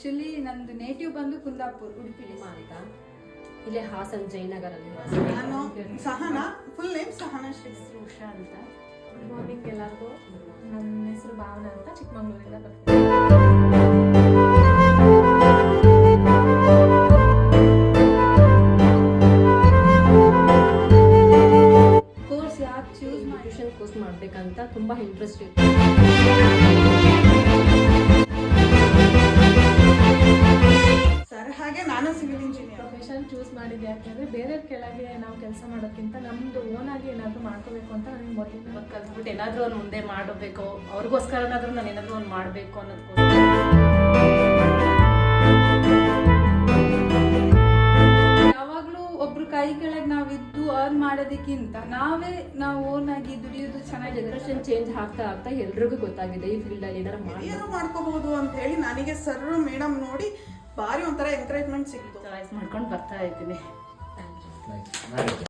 Actually ನಂದು native ಬಂದು ಕುಂದಾಪುರ, ಉಡುಪಿ ಅಂತ. ಇಲ್ಲೇ ಹಾಸನ್ ಜಯನಗರಲ್ಲಿ. ನಾನು ಸಹನಾ, ಫುಲ್ ನೇಮ್ ಸಹನಾ ಶ್ರೀ ಉಷಾ ಅಂತ. ಗುಡ್ ಮಾರ್ನಿಂಗ್ ಎಲ್ಲರಿಗೂ. ನನ್ನ ಹೆಸರು ಭಾವನಾ ಅಂತ, ಚಿಕ್ಕಮಂಗ್ಳೂರಿಂದ ಬರ್ತೀನಿ. ಕೋರ್ಸ್ ಯಾಕೆ ಚೂಸ್ ಮಾಡಿ ಟ್ಯೂಷನ್ ಕೋರ್ಸ್ ಮಾಡ್ಬೇಕಂತ ತುಂಬಾ ಇಂಟ್ರೆಸ್ಟ್ ಇತ್ತು. ಸರ್ ಹಾಗೆ ನಾನು ಸಿವಿಲ್ ಇಂಜಿನಿಯರ್. ಪ್ರೊಫೆಷನ್ ಚೂಸ್ ಮಾಡಿದ್ದೆ ಯಾಕೆಂದರೆ ಬೇರೆಯವ್ರ ಕೆಳಗೆ ನಾವು ಕೆಲಸ ಮಾಡೋಕ್ಕಿಂತ ನಮ್ಮದು ಓನಾಗಿ ಏನಾದರೂ ಮಾಡ್ಕೋಬೇಕು ಅಂತ ನನಗೆ ಮೊದಲಿಂದ ಕಲ್ತ್ಬಿಟ್ಟು ಏನಾದರೂ ಒಂದು ಮುಂದೆ ಮಾಡಬೇಕು, ಅವ್ರಿಗೋಸ್ಕರನಾದ್ರೂ ನಾನು ಏನಾದರೂ ಒಂದು ಮಾಡಬೇಕು ಅನ್ನೋದಕ್ಕೋಸ್ಕರ. ಯಾವಾಗಲೂ ಒಬ್ರು ಕೈ ಕೆಳಗೆ ನಾವಿದ್ದು ಅರ್ನ್ ಮಾಡೋದಕ್ಕಿಂತ ನಾವು ಓನ್ ಆಗಿ ದುಡಿಯೋದು ಚೆನ್ನಾಗಿದೆ. ಜನರೇಷನ್ ಚೇಂಜ್ ಆಗ್ತಾ ಆಗ್ತಾ ಎಲ್ರಿಗೂ ಗೊತ್ತಾಗಿದೆ ಈ ಫೀಲ್ಡ್ ಅಲ್ಲಿ ಏನಾದ್ರು ಏನು ಮಾಡ್ಕೋಬಹುದು ಅಂತ ಹೇಳಿ ನನಗೆ ಸರ್ ಮೇಡಮ್ ನೋಡಿ ಭಾರಿ ಒಂಥರ ಎಂಕರೇಜ್ಮೆಂಟ್ ಸಿಕ್ತು. ಚಾಯ್ಸ್ ಮಾಡ್ಕೊಂಡು ಬರ್ತಾ ಇದ್ದೀನಿ.